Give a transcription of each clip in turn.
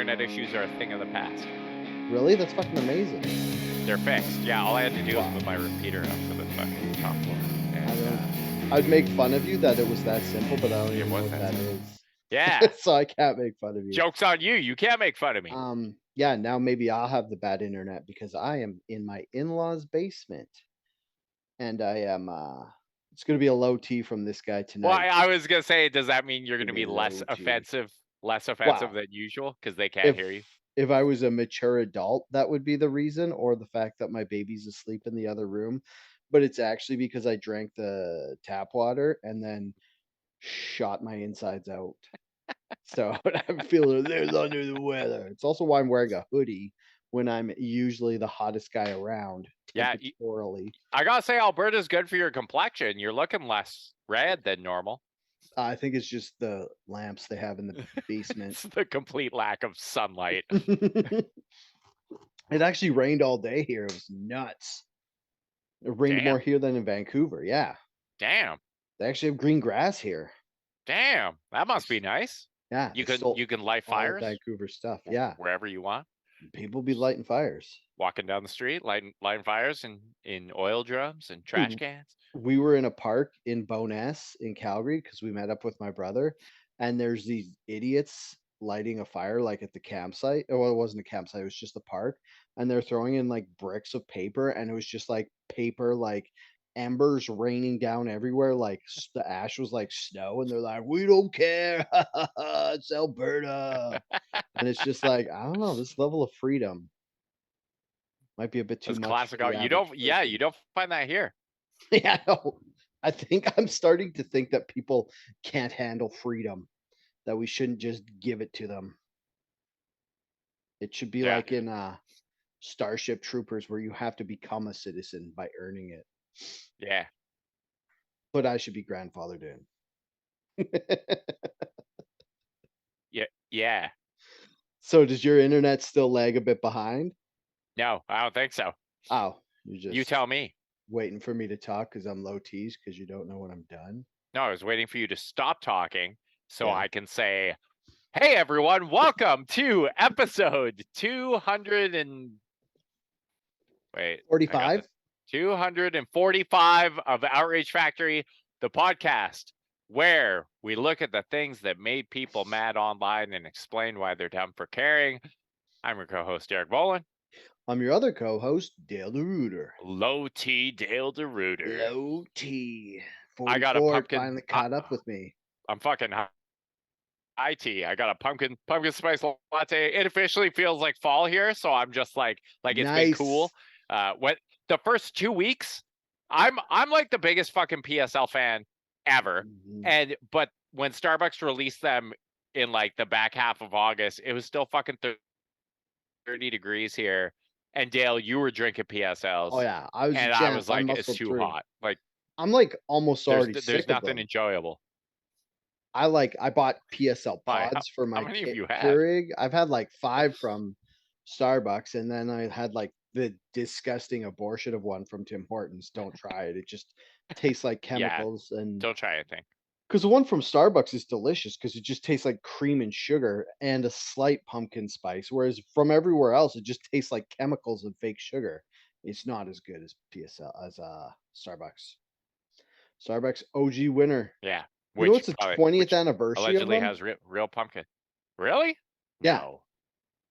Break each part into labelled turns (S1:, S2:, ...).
S1: internet issues are a thing of the past.
S2: Really? That's fucking amazing.
S1: They're fixed. Yeah, all I had to do was
S2: Wow.
S1: put my repeater up to the fucking top floor. And,
S2: I'd make fun of you that it was that simple, but I don't
S1: It
S2: even know
S1: was
S2: what
S1: that
S2: that
S1: simple.
S2: is.
S1: Yeah.
S2: So I can't make fun of you.
S1: Joke's on you. You can't make fun of me.
S2: Yeah, now maybe I'll have the bad internet because I am in my in-laws' basement. And I am it's gonna be a low T from this guy
S1: Well,
S2: tonight.
S1: I was gonna say, does that mean you're
S2: It's
S1: gonna
S2: gonna
S1: be
S2: be
S1: less
S2: low T.
S1: offensive
S2: Wow.
S1: than usual because they can't hear you?
S2: If I was a mature adult, that would be the reason, or the fact that my baby's asleep in the other room. But it's actually because I drank the tap water and then shot my insides out. So I'm feeling a little under the weather. It's also why I'm wearing a hoodie when I'm usually the hottest guy around
S1: Yeah,
S2: temporarily.
S1: I gotta say, Alberta's good for your complexion. You're looking less red than normal.
S2: I think it's just the lamps they have in the basement.
S1: It's the complete lack of sunlight.
S2: It actually rained all day here. It was nuts. It rained more
S1: Damn.
S2: here than in Vancouver. Yeah.
S1: Damn.
S2: They actually have green grass here.
S1: Damn. That must be nice.
S2: Yeah.
S1: You
S2: They stole
S1: can light
S2: all
S1: fires
S2: Vancouver stuff. Yeah.
S1: wherever you want.
S2: People be lighting fires.
S1: Walking down the street, lighting fires in oil drums and trash
S2: Dude,
S1: cans.
S2: we were in a park in Bowness in Calgary because we met up with my brother, and there's these idiots lighting a fire like at the campsite. Oh, well, it wasn't a campsite, it was just a park, and they're throwing in like bricks of paper, and it was just like paper, like embers raining down everywhere, like the ash was like snow, and they're like, "We don't care, it's Alberta," and it's just like, I don't know, this level of freedom might be a bit too
S1: That's
S2: much
S1: classic.
S2: for the
S1: You
S2: average
S1: don't. Yeah,
S2: person.
S1: you don't find that here.
S2: Yeah, no. I think I'm starting to think that people can't handle freedom, that we shouldn't just give it to them. It should be
S1: Yeah.
S2: like in Starship Troopers where you have to become a citizen by earning it.
S1: Yeah.
S2: But I should be grandfathered in.
S1: Yeah. Yeah.
S2: So does your internet still lag a bit behind?
S1: No, I don't think so.
S2: Oh, you're
S1: You
S2: just
S1: tell me.
S2: waiting for me to talk because I'm low T's because you don't know when I'm done.
S1: No, I was waiting for you to stop talking so
S2: Yeah.
S1: I can say, "Hey, everyone, welcome to episode 200 and wait, I got
S2: 45?
S1: this 245 of Outrage Factory, the podcast where we look at the things that made people mad online and explain why they're dumb for caring." I'm your co-host Derek Bolin.
S2: I'm your other co-host, Dale the Rooter.
S1: Low T Dale the Rooter.
S2: Low T.
S1: I got a
S2: 44
S1: pumpkin.
S2: finally caught up with me.
S1: I'm fucking high tea. I got a pumpkin spice latte. It officially feels like fall here, so I'm just like it's been cool. What the first 2 weeks, I'm like the biggest fucking PSL fan ever. But when Starbucks released them in like the back half of August, it was still fucking 30 degrees here. And Dale, you were drinking PSLs.
S2: Oh yeah, I was a
S1: And I
S2: champ.
S1: was
S2: I
S1: like, it's
S2: muscled
S1: too
S2: through.
S1: hot. Like
S2: I'm like almost already
S1: there's
S2: sick of
S1: nothing
S2: them.
S1: enjoyable.
S2: I bought PSL
S1: Why?
S2: pods for
S1: How
S2: my
S1: many of you had?
S2: Keurig. I've had like 5 from Starbucks, and then I had like the disgusting abortion of one from Tim Hortons. Don't try it. It just tastes like chemicals. And
S1: Don't try anything.
S2: because the one from Starbucks is delicious because it just tastes like cream and sugar and a slight pumpkin spice, whereas from everywhere else it just tastes like chemicals and fake sugar. It's not as good as Starbucks. Starbucks OG winner.
S1: Yeah,
S2: You know
S1: which
S2: it's the 20th anniversary of
S1: allegedly
S2: them?
S1: has real pumpkin. Really?
S2: Yeah.
S1: No.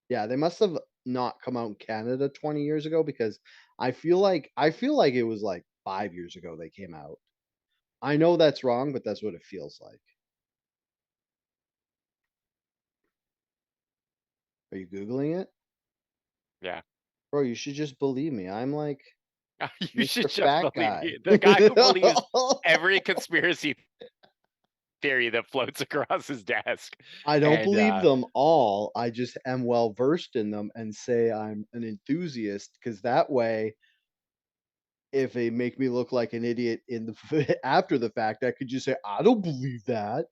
S2: Yeah, they must have not come out in Canada 20 years ago because I feel like it was like 5 years ago they came out. I know that's wrong, but that's what it feels like. Are you Googling it?
S1: Yeah.
S2: Bro, you should just believe me. I'm like
S1: You should
S2: Mr.
S1: just
S2: Fat
S1: believe
S2: Guy.
S1: me. The guy who believes every conspiracy theory that floats across his desk.
S2: I don't believe them all. I just am well versed in them and say I'm an enthusiast because that way, if they make me look like an idiot in the after the fact, I could just say, I don't believe that.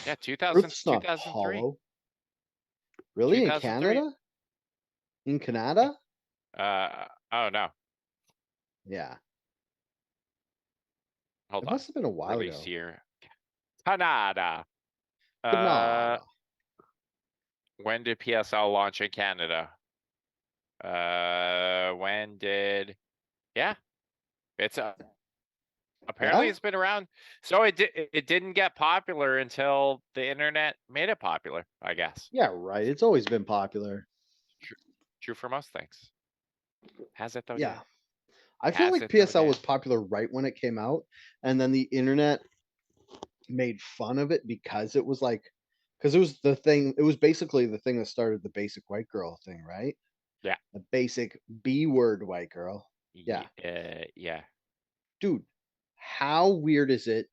S1: Yeah, 2000,
S2: Earth's not
S1: 2003.
S2: hollow. Really? In
S1: 2003.
S2: Canada? In Canada?
S1: Oh no.
S2: Yeah.
S1: Hold
S2: It
S1: on.
S2: must have been a while
S1: Release
S2: ago.
S1: here. Canada.
S2: Canada.
S1: When did PSL launch in Canada? When did? Yeah, it's apparently
S2: Yeah?
S1: it's been around. So it didn't get popular until the internet made it popular, I guess.
S2: Yeah, right. It's always been popular.
S1: True, true for most things. Has it though,
S2: Yeah.
S1: Dan?
S2: I feel
S1: Has
S2: like
S1: it though,
S2: PSL was
S1: Dan?
S2: popular right when it came out, and then the internet made fun of it because it was like, because it was basically the thing that started the basic white girl thing, right?
S1: Yeah.
S2: The basic B word white girl. Yeah.
S1: Yeah.
S2: Dude, how weird is it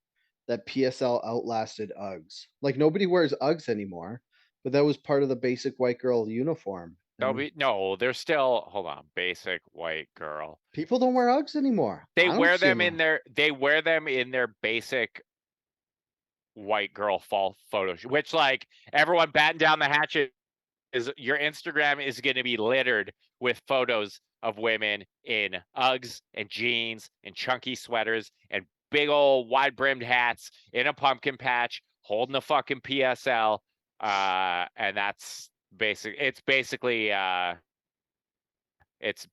S2: that PSL outlasted Uggs? Like nobody wears Uggs anymore, but that was part of the basic white girl uniform. And
S1: No, they're still, hold on, basic white girl.
S2: people don't wear Uggs anymore.
S1: They
S2: I don't
S1: wear
S2: see
S1: them
S2: them.
S1: in their basic white girl fall photos, which like everyone batten down the hatchet is your Instagram is going to be littered with photos of women in Uggs and jeans and chunky sweaters and big old wide brimmed hats in a pumpkin patch holding a fucking PSL. And that's it's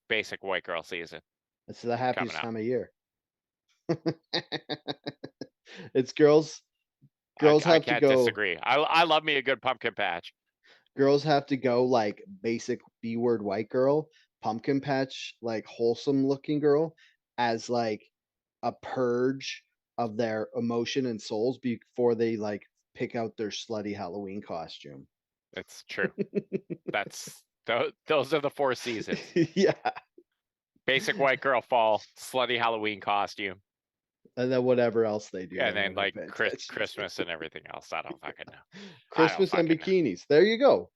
S1: basic white girl season
S2: It's the
S1: coming
S2: happiest
S1: up.
S2: time of year. It's girls
S1: I
S2: have to
S1: can't
S2: go
S1: disagree. I love me a good pumpkin patch.
S2: girls have to go like basic B word white girl, pumpkin patch, like wholesome looking girl, as like a purge of their emotion and souls before they like pick out their slutty Halloween costume.
S1: It's true. Those are the 4 seasons.
S2: Yeah.
S1: Basic white girl fall, slutty Halloween costume,
S2: And then whatever else they do, I
S1: and then
S2: never
S1: like
S2: pay attention to.
S1: Christmas and everything else. I don't fucking know. I don't
S2: Christmas and
S1: fucking know.
S2: bikinis. There you go.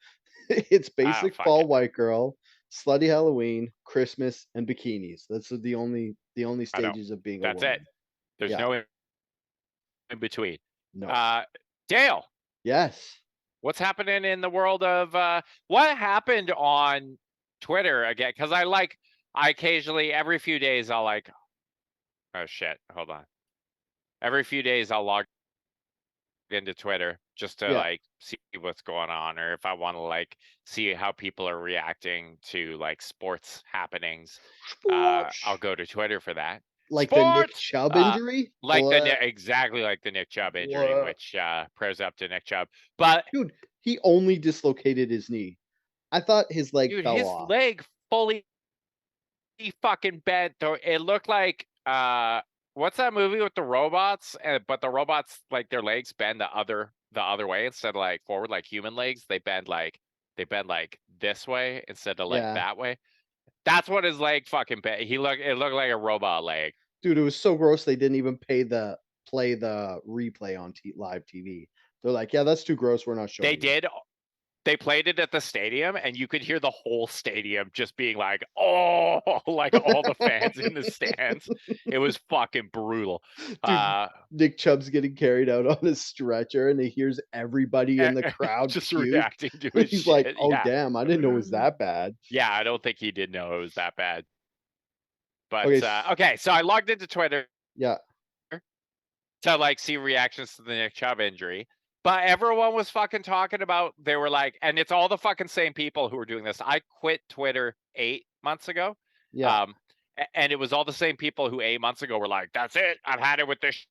S2: It's
S1: I don't
S2: basic fall
S1: fucking know.
S2: white girl, slutty Halloween, Christmas, and bikinis. That's the only
S1: I don't.
S2: stages of being a
S1: That's it.
S2: woman.
S1: There's
S2: Yeah.
S1: no in between.
S2: No.
S1: Uh, Dale,
S2: Yes.
S1: what's happening in the world of what happened on Twitter again? Because I occasionally every few days I'll like, oh shit, hold on. Every few days I'll log into Twitter just to
S2: Yeah.
S1: like see what's going on, or if I want to like see how people are reacting to like sports happenings. I'll
S2: Sports.
S1: go to Twitter for that.
S2: Like the Nick
S1: Sports,
S2: Chubb injury? What?
S1: exactly like the Nick Chubb injury,
S2: What?
S1: which prayers up to Nick Chubb. But
S2: Dude, he only dislocated his knee. I thought his leg
S1: dude,
S2: fell
S1: his
S2: off.
S1: leg fully fucking bent. Though it looked like what's that movie with the robots? But the robots like their legs bend the other way instead of like forward, like human legs. They bend like this way instead of like
S2: Yeah.
S1: that way. That's what his leg fucking bent. It looked like a robot leg.
S2: Dude, it was so gross they didn't even play the replay on live TV. They're like, "Yeah, that's too gross. We're not
S1: They
S2: showing you."
S1: did. They played it at the stadium, and you could hear the whole stadium just being like, "Oh!" Like all the fans in the stands. It was fucking brutal.
S2: Dude, Nick Chubb's getting carried out on a stretcher, and he hears everybody in the crowd
S1: Just
S2: puke.
S1: reacting to
S2: And
S1: his
S2: he's like,
S1: shit.
S2: "Oh,
S1: Yeah,
S2: damn, I didn't know it was that bad."
S1: yeah. I don't think he did know it was that bad. But
S2: Okay,
S1: okay, so I logged into Twitter
S2: yeah,
S1: to like see reactions to the Nick Chubb injury. But everyone was fucking talking about, they were like, and it's all the fucking same people who are doing this. I quit Twitter 8 months ago.
S2: yeah.
S1: Um, and it was all the same people who 8 months ago were like, that's it. I've had it with this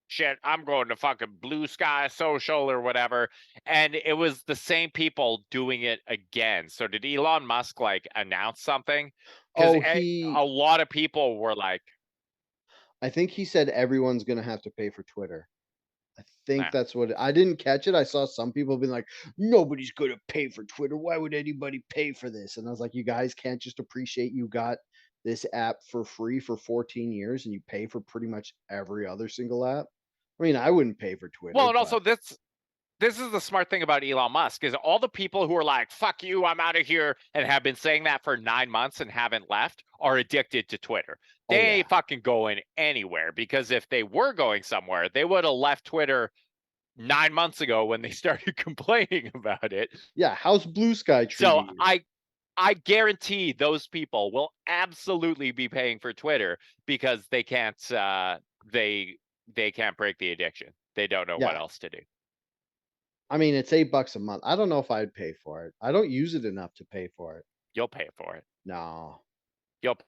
S1: shit. I'm going to fucking Blue Sky Social or whatever. And it was the same people doing it again. So did Elon Musk like announce something? Because
S2: Oh,
S1: a lot of people were like,
S2: I think he said everyone's gonna have to pay for Twitter. I think
S1: nah.
S2: that's what I didn't catch it. I saw some people being like, "Nobody's gonna pay for Twitter. Why would anybody pay for this?" And I was like, "You guys can't just appreciate you got this app for free for 14 years and you pay for pretty much every other single app." I mean, I wouldn't pay for Twitter,
S1: Well, and also
S2: but
S1: this is the smart thing about Elon Musk is all the people who are like, fuck you, I'm out of here, and have been saying that for 9 months and haven't left are addicted to Twitter. They
S2: oh yeah.
S1: ain't fucking going anywhere, because if they were going somewhere, they would have left Twitter 9 months ago when they started complaining about it.
S2: Yeah, how's Blue Sky
S1: So
S2: treating you?
S1: I guarantee those people will absolutely be paying for Twitter because they can't they can't break the addiction. They don't know what
S2: Yeah.
S1: else to do.
S2: I mean, it's $8 a month. I don't know if I'd pay for it. I don't use it enough to pay for it.
S1: You'll pay for it.
S2: No.
S1: You'll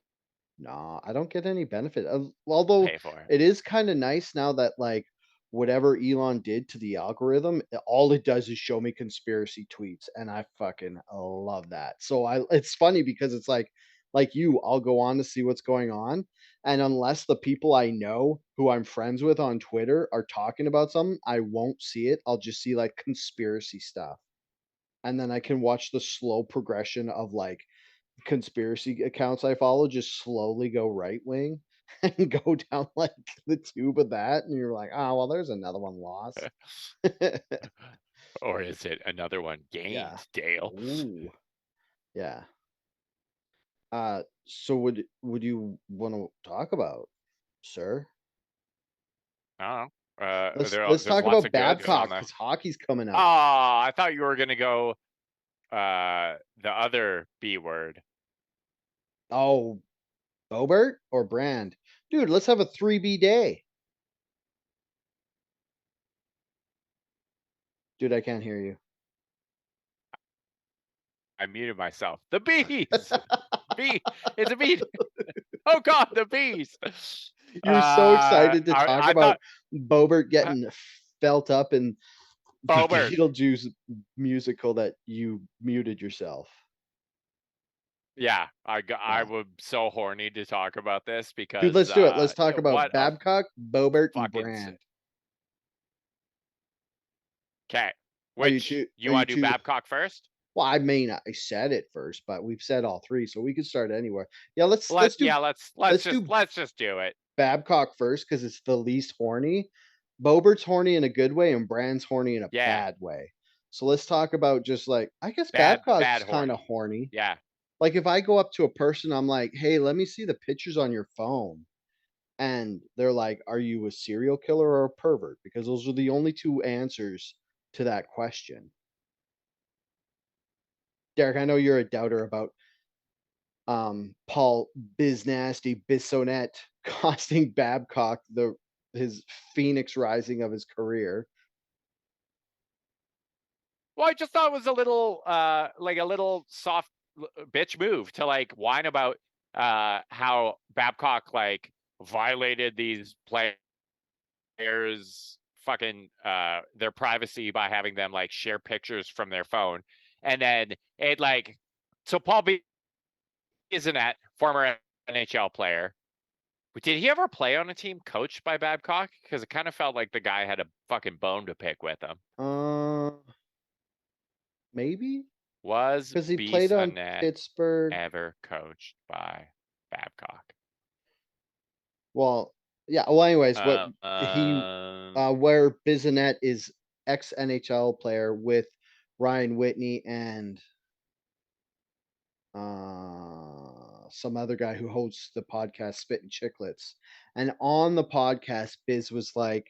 S2: No, I don't get any benefit. Although
S1: pay for it.
S2: it is kind of nice now that like whatever Elon did to the algorithm, all it does is show me conspiracy tweets, and I fucking love that. So it's funny because it's like you, I'll go on to see what's going on, and unless the people I know who I'm friends with on Twitter are talking about something, I won't see it. I'll just see like conspiracy stuff, and then I can watch the slow progression of like conspiracy accounts I follow just slowly go right wing and go down like the tube of that, and you're like, oh well, there's another one lost.
S1: Or is it another one
S2: Yeah.
S1: gained, Dale?
S2: Ooh. Yeah. So would you want to talk about, sir?
S1: I don't know.
S2: Let's
S1: There's
S2: talk
S1: lots
S2: about
S1: of goods on
S2: Babcock
S1: the.
S2: because hockey's coming
S1: Oh,
S2: up.
S1: I thought you were gonna go the other B word.
S2: Oh, Bobert or Brand? Dude, let's have a 3B day. Dude, I can't hear you.
S1: I muted myself. The bees. Bee. It's a bee. Oh God, the bees.
S2: You're so excited to talk
S1: I
S2: about
S1: thought
S2: Bobert getting felt up in the
S1: Bobert.
S2: Beetlejuice musical that you muted yourself.
S1: Yeah, I
S2: Yeah.
S1: was so horny to talk about this
S2: Dude,
S1: because
S2: let's do it. Let's talk about
S1: what a
S2: Babcock, Bobert, and
S1: fucking.
S2: Brand.
S1: Okay,
S2: Are you
S1: which
S2: two
S1: you
S2: are you
S1: want to do
S2: two
S1: Babcock first?
S2: well, I said it first, but we've said all three, so we could start anywhere. Yeah, let's do
S1: Let's
S2: let's
S1: just
S2: do
S1: do it.
S2: Babcock first because it's the least horny. Bobert's horny in a good way and Brand's horny in a
S1: Yeah,
S2: bad way. So let's talk about just like I guess
S1: bad
S2: Babcock's kind of
S1: horny.
S2: horny.
S1: Yeah,
S2: Like if I go up to a person, I'm like, "Hey, let me see the pictures on your phone." And they're like, "Are you a serial killer or a pervert?" Because those are the only two answers to that question. Derek, I know you're a doubter about Paul Biznasty Bissonette costing Babcock his phoenix rising of his career.
S1: well, I just thought it was a little like a little soft bitch move to like whine about how Babcock like violated these players fucking their privacy by having them like share pictures from their phone. And then it like so Paul B isn't that former NHL player. Did he ever play on a team coached by Babcock? Because it kind of felt like the guy had a fucking bone to pick with him.
S2: Uh, maybe
S1: Was
S2: because he played on
S1: Bissonnette
S2: Pittsburgh.
S1: ever coached by Babcock?
S2: Well, yeah. Well, anyways, what
S1: Uh,
S2: he
S1: um,
S2: where Bissonette is ex NHL player with Ryan Whitney and some other guy who hosts the podcast Spittin' Chicklets. And on the podcast, Biz was like,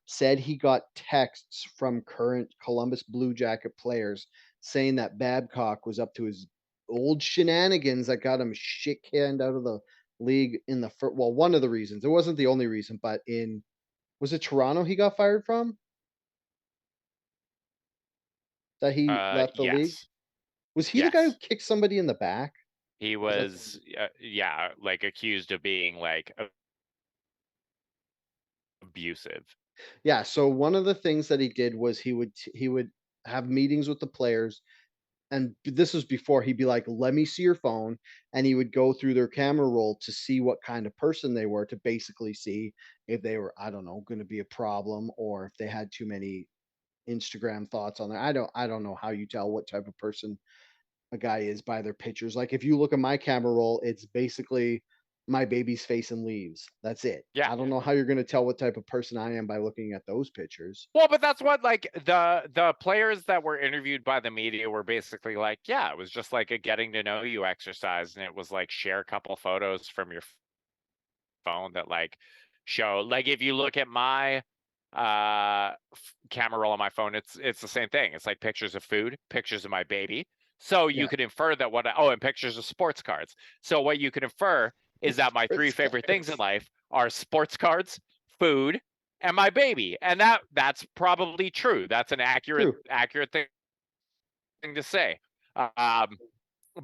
S2: said he got texts from current Columbus Blue Jacket players saying that Babcock was up to his old shenanigans that got him shit canned out of the league in the first. Well, one of the reasons. It wasn't the only reason, but was it Toronto he got fired from that he left the league?
S1: yes,
S2: Was he the guy who
S1: yes.
S2: kicked somebody in the back?
S1: He
S2: Was that
S1: was, yeah, like accused of being like abusive.
S2: Yeah, so one of the things that he did was he would have meetings with the players, and this was before he'd be like, "Let me see your phone," and he would go through their camera roll to see what kind of person they were to basically see if they were, I don't know, gonna be a problem or if they had too many Instagram thoughts on there. I don't know how you tell what type of person a guy is by their pictures. Like if you look at my camera roll, it's basically my baby's face and leaves. That's it.
S1: Yeah.
S2: I don't know how you're gonna tell what type of person I am by looking at those pictures.
S1: Well, but that's what like the players that were interviewed by the media were basically like, yeah, it was just like a getting to know you exercise, and it was like share a couple photos from your phone that like show like if you look at my camera roll on my phone, it's the same thing. It's like pictures of food, pictures of my baby. So you
S2: Yeah.
S1: could infer that and pictures of sports cards. So what you could infer is that my three
S2: Sports
S1: favorite things in
S2: cards.
S1: life are sports cards, food, and my baby. And that's probably true. That's an
S2: True.
S1: accurate thing to say. Um,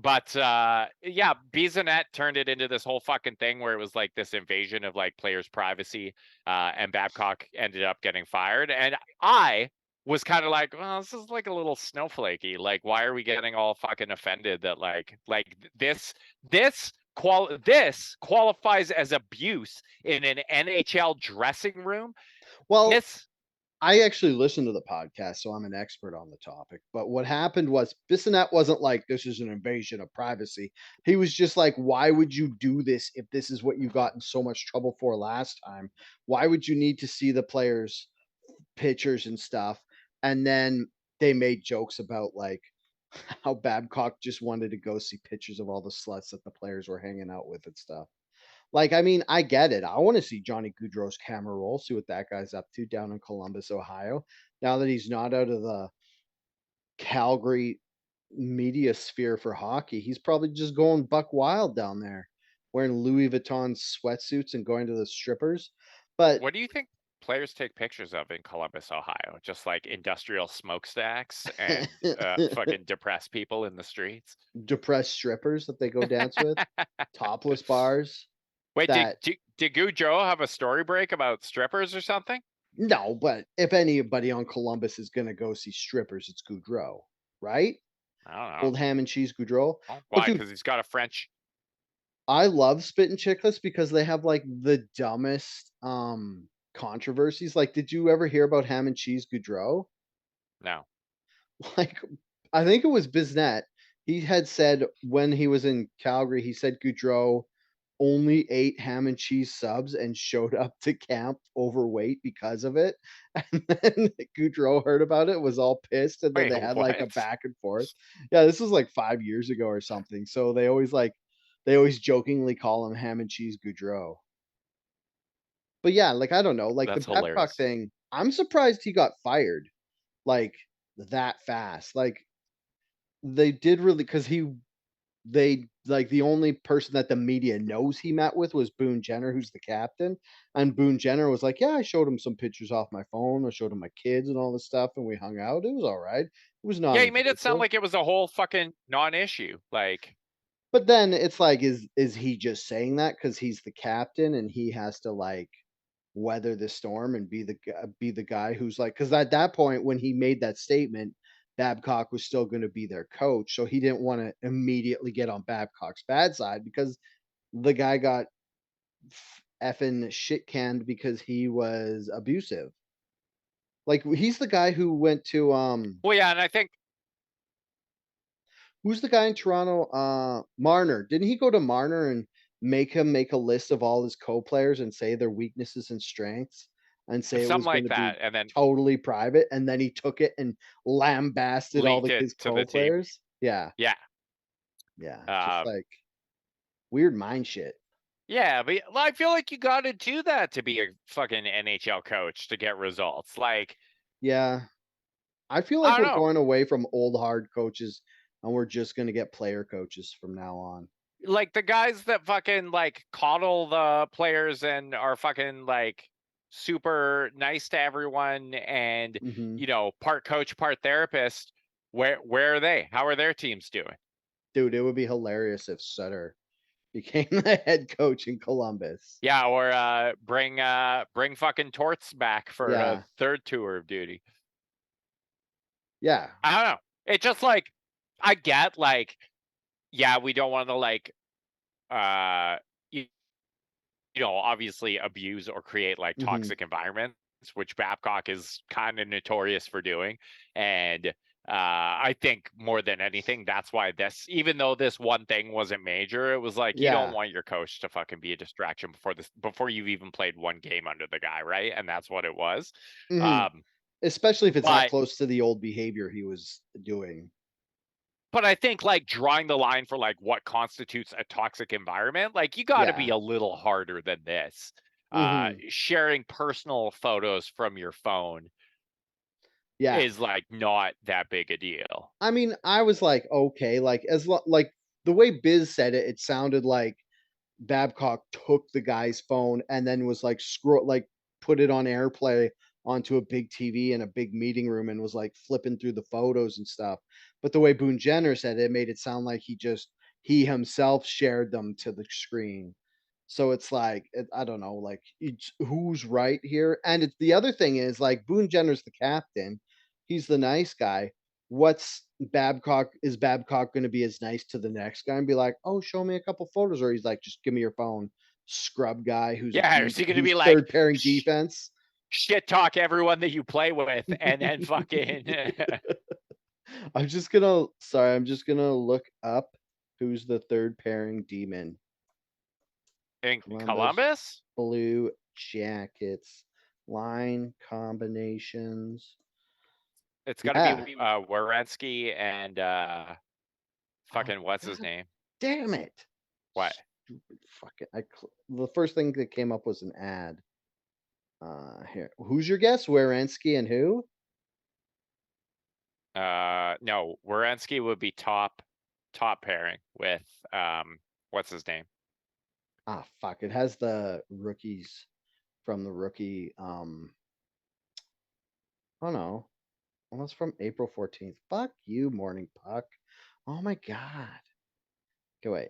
S1: but yeah, Bizanet turned it into this whole fucking thing where it was like this invasion of like players' privacy, and Babcock ended up getting fired. And I was kind of like, well, this is like a little snowflakey. Like, why are we getting all fucking offended that this qualifies as abuse in an NHL dressing room?
S2: Well,
S1: This
S2: I actually listened to the podcast, so I'm an expert on the topic. But what happened was Bissonnette wasn't like, this is an invasion of privacy. He was just like, why would you do this if this is what you got in so much trouble for last time? Why would you need to see the players' pictures and stuff? And then they made jokes about like how Babcock just wanted to go see pictures of all the sluts that the players were hanging out with and stuff. Like, I mean, I get it. I want to see Johnny Gaudreau's camera roll, see what that guy's up to down in Columbus, Ohio. Now that he's not out of the Calgary media sphere for hockey, he's probably just going buck wild down there, wearing Louis Vuitton sweatsuits and going to the strippers. But
S1: What do you think players take pictures of in Columbus, Ohio? Just like industrial smokestacks and fucking depressed people in the streets?
S2: depressed strippers that they go dance with, topless bars
S1: Wait,
S2: that
S1: did Goudreau have a story break about strippers or something?
S2: no, but if anybody on Columbus is gonna go see strippers, it's Gaudreau, right?
S1: I don't know.
S2: Old ham and cheese Goudreau. But
S1: Why?
S2: dude,
S1: Because he's got a French.
S2: I love Spit and Chicklets because they have like the dumbest controversies. Like, did you ever hear about ham and cheese Goudreau?
S1: No.
S2: Like, I think it was Biznett. He had said when he was in Calgary, he said Goudreau only ate ham and cheese subs and showed up to camp overweight because of it. And then Goudreau heard about it, was all pissed, and then
S1: Wait,
S2: they had like a
S1: what?
S2: back and forth. Yeah, this was like 5 years ago or something. So they always jokingly call him ham and cheese Goudreau. But yeah, like I don't know, like the
S1: That's
S2: Babcock
S1: hilarious.
S2: thing, I'm surprised he got fired like that fast. Like they did really because they like the only person that the media knows he met with was Boone Jenner, who's the captain. And Boone Jenner was like, "Yeah, I showed him some pictures off my phone. I showed him my kids and all this stuff, and we hung out. It was all right. It was
S1: Yeah, he made it sound
S2: non-invasive."
S1: like it was a whole fucking non-issue. Like,
S2: But then it's like, is he just saying that because he's the captain and he has to like weather the storm and be the guy who's like, because at that point when he made that statement, Babcock was still going to be their coach, so he didn't want to immediately get on Babcock's bad side because the guy got effing shit canned because he was abusive. Like he's the guy who went to
S1: well, yeah, and I think
S2: who's the guy in Toronto? Marner. Didn't he go to Marner and make him make a list of all his co-players and say their weaknesses and strengths and say it
S1: something
S2: was going
S1: like
S2: to be
S1: that, and then
S2: totally private? And then he took it and lambasted all
S1: leaked it
S2: his
S1: to the team.
S2: co-players. Yeah,
S1: Yeah.
S2: yeah, just
S1: Um,
S2: like weird mind shit.
S1: yeah, but I feel like you got to do that to be a fucking NHL coach to get results. Like,
S2: Yeah, I feel like
S1: I don't
S2: we're
S1: know.
S2: going away from old hard coaches and we're just going to get player coaches from now on.
S1: Like the guys that fucking like coddle the players and are fucking like super nice to everyone and
S2: Hmm.
S1: part coach, part therapist. Where are they? How are their teams doing?
S2: Dude, it would be hilarious if Sutter became the head coach in Columbus.
S1: Yeah, or bring fucking Torts back for a
S2: Yeah,
S1: third tour of duty.
S2: yeah.
S1: I don't know. It just like I get like, yeah, we don't want to like uh you, obviously abuse or create like
S2: Mhm.
S1: toxic environments, which Babcock is kind of notorious for doing. And I think more than anything, that's why even though this one thing wasn't major, it was like you don't
S2: Yeah.
S1: want your coach to fucking be a distraction before you've even played one game under the guy, right? And that's what it was.
S2: Mhm.
S1: Um,
S2: Especially if it's that
S1: but
S2: close to the old behavior he was doing.
S1: but I think like drawing the line for like what constitutes a toxic environment, like you got to be
S2: Yeah.
S1: a little harder than this.
S2: Mhm.
S1: Sharing personal photos from your phone
S2: Yeah.
S1: is like not that big a deal.
S2: I mean, I was like, "Okay," like, like, the way Biz said it, it sounded like Babcock took the guy's phone and then was, like, scroll like put it on AirPlay onto a big TV in a big meeting room and was like flipping through the photos and stuff. But the way Boone Jenner said it made it sound like he himself shared them to the screen. So it's like I don't know, like who's right here? And the other thing is like Boone Jenner's the captain. He's the nice guy. What's Babcock? Is Babcock going to be as nice to the next guy and be like, "Oh, show me a couple photos," or he's like, "Just give me your phone." Scrub guy
S1: Yeah, is he gonna
S2: who's
S1: be like
S2: third pairing defense.
S1: shit talk everyone that you play with and then fucking
S2: I'm just gonna look up who's the third pairing demon.
S1: in
S2: Columbus
S1: Columbus?
S2: Blue Jackets line combinations.
S1: It's gotta be
S2: Yeah.
S1: Werenski and
S2: Oh,
S1: fucking what's his
S2: God
S1: name?
S2: damn it.
S1: What?
S2: Stupid fucking the first thing that came up was an ad. Here. Who's your guess? Werenski and who?
S1: No, Werenski would be top pairing with what's his name?
S2: Ah, fuck. It has the rookies from the rookie. Oh no. Well, that's from April 14th. Fuck you, Morning Puck. Oh my god. Okay, wait.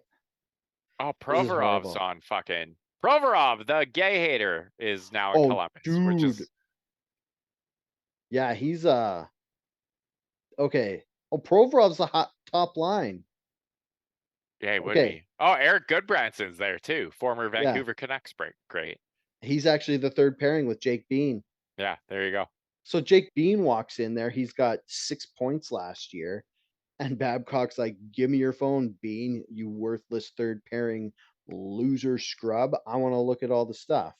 S1: Oh,
S2: This is
S1: Provorov's
S2: horrible.
S1: on fucking Provorov, the gay hater, is now in
S2: Oh,
S1: Columbus, which
S2: dude.
S1: is
S2: Yeah, he's okay. Oh, Provorov's a hot top line.
S1: yeah, he would
S2: Okay.
S1: be. Oh, Eric Goodbranson's there too, former
S2: Yeah.
S1: Vancouver Canucks break. Great.
S2: He's actually the third pairing with Jake Bean.
S1: Yeah, there you go.
S2: So Jake Bean walks in there. He's got 6 points last year. And Babcock's like, give me your phone, Bean, you worthless third pairing loser scrub. I want to look at all the stuff.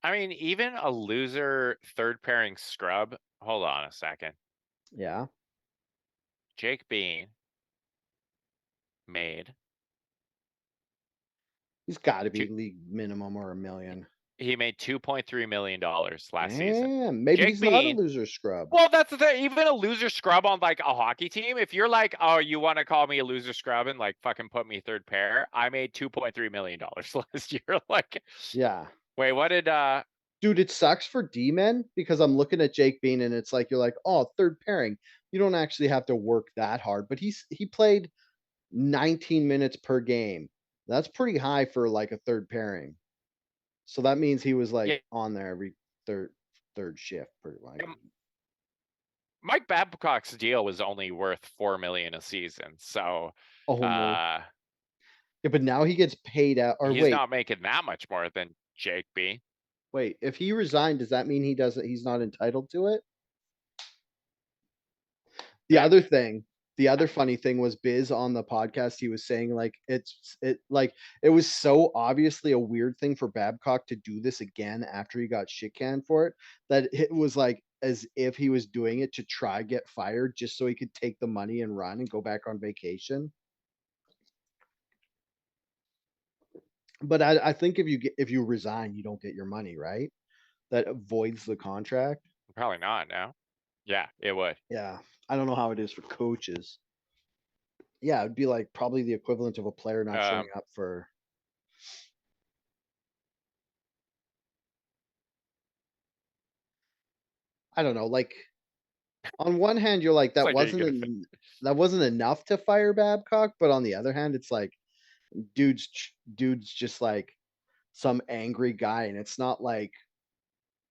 S1: I mean, even a loser third pairing scrub. Hold on a second.
S2: Yeah.
S1: Jake Bean made.
S2: He's got to be
S1: Two,
S2: league minimum or a million.
S1: he made $2.3 million last season.
S2: Damn. Maybe
S1: Jake
S2: he's not a
S1: Bean.
S2: loser scrub.
S1: Well, that's the thing. Even a loser scrub on like a hockey team, if you're like, oh, you want to call me a loser scrub and like fucking put me third pair, I made $2.3 million last year. Like,
S2: Yeah.
S1: wait, what did
S2: Dude, it sucks for D-men because I'm looking at Jake Bean and it's like you're like, oh, third pairing. You don't actually have to work that hard, but he played 19 minutes per game. That's pretty high for like a third pairing. So that means he was like
S1: yeah,
S2: on there every third shift pretty like.
S1: Mike Babcock's deal was only worth $4 million a season. So
S2: Oh no. Yeah, but now he gets paid out or
S1: he's not making that much more than Jake Bean.
S2: wait, if he resigned, does that mean he's not entitled to it? The
S1: That
S2: other thing, the other funny thing was Biz on the podcast, he was saying like it was so obviously a weird thing for Babcock to do this again after he got shit canned for it, that it was like as if he was doing it to try get fired just so he could take the money and run and go back on vacation. But I think if you resign, you don't get your money, right? That avoids the contract.
S1: probably not now. Yeah, it would.
S2: Yeah. I don't know how it is for coaches. Yeah, it'd be like probably the equivalent of a player not showing up for I don't know, like on one hand, you're like
S1: It's like, are you gonna fit?
S2: that wasn't enough to fire Babcock, but on the other hand, it's like dude's just like some angry guy, and it's not like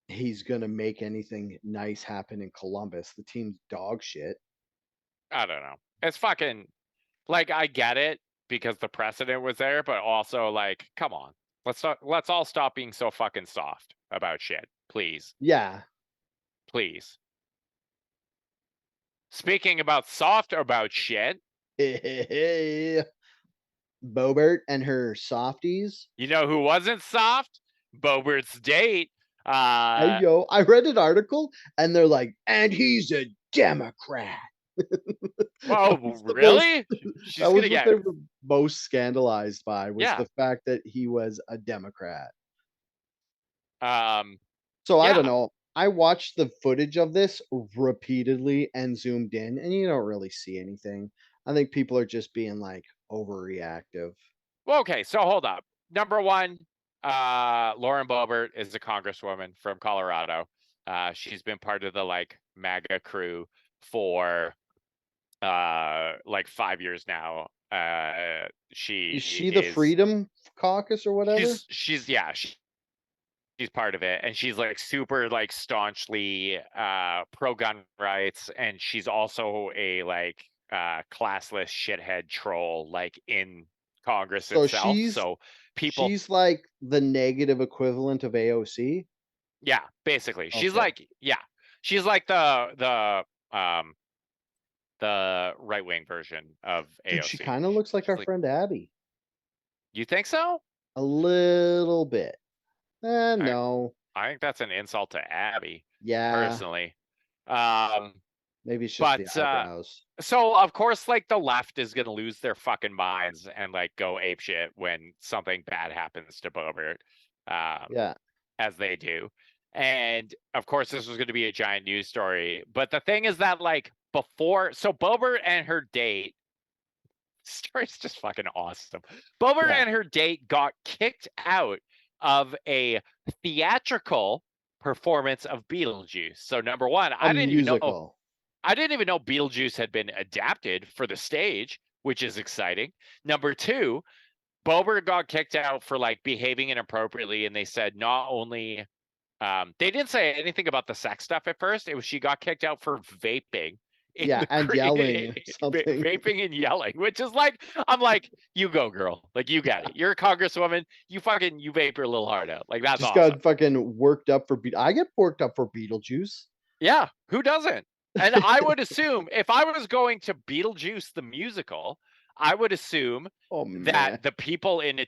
S2: he's gonna make anything nice happen in Columbus. The team's dog shit.
S1: I don't know. It's fucking like I get it because the precedent was there, but also like, come on. Let's all stop being so fucking soft about shit. Please.
S2: Yeah.
S1: Please. Speaking about soft about shit.
S2: Bobert and her softies.
S1: You know who wasn't soft? Bobert's date.
S2: Hey yo, I read an article and they're like, and he's a Democrat.
S1: Oh, really?
S2: That
S1: She's
S2: was
S1: gonna
S2: what
S1: get
S2: they were most scandalized by was
S1: yeah.
S2: the fact that he was a Democrat.
S1: Um
S2: So I don't
S1: yeah.
S2: know. I watched the footage of this repeatedly and zoomed in, and you don't really see anything. I think people are just being like overreactive.
S1: Well, okay, so hold up. Number one, Lauren Boebert is a congresswoman from Colorado. She's been part of the like MAGA crew for like 5 years now.
S2: Is
S1: She
S2: she the
S1: is
S2: Freedom Caucus or whatever?
S1: she's yeah, she's part of it, and she's like super like staunchly pro gun rights, and she's also a like classless shithead troll like in Congress
S2: So
S1: itself.
S2: she's
S1: So people,
S2: she's like the negative equivalent of AOC?
S1: yeah, basically she's
S2: Okay.
S1: like, yeah, she's like um the right wing version of
S2: Dude, she
S1: AOC.
S2: kinda looks like
S1: She's
S2: our
S1: like,
S2: friend Abby.
S1: you think so?
S2: A little bit.
S1: I
S2: No.
S1: I think that's an insult to Abby,
S2: Yeah,
S1: personally. Um,
S2: maybe it's just the
S1: but
S2: eyebrows.
S1: so of course, like the left is gonna lose their fucking minds and like go apeshit when something bad happens to Bobert, um,
S2: Yeah.
S1: as they do. And of course, this was going to be a giant news story. But the thing is that like before, so Bobert and her date, story's just fucking awesome. Bobert
S2: Yeah.
S1: and her date got kicked out of a theatrical performance of Beetlejuice. So number one,
S2: A musical.
S1: I didn't even know Beetlejuice had been adapted for the stage, which is exciting. Number two, Bobert got kicked out for like behaving inappropriately, and they said not only they didn't say anything about the sex stuff at first. It was she got kicked out for vaping in
S2: Yeah,
S1: the
S2: and yelling or something.
S1: vaping and yelling, which is like, I'm like, you go, girl. Like, you got it. You're a congresswoman. You vape your little heart out. Like, that's
S2: Just
S1: awesome.
S2: got fucking worked up for I get worked up for Beetlejuice.
S1: Yeah, who doesn't? And I would assume if I was going to Beetlejuice the musical, I would assume
S2: Oh, man.
S1: that the people in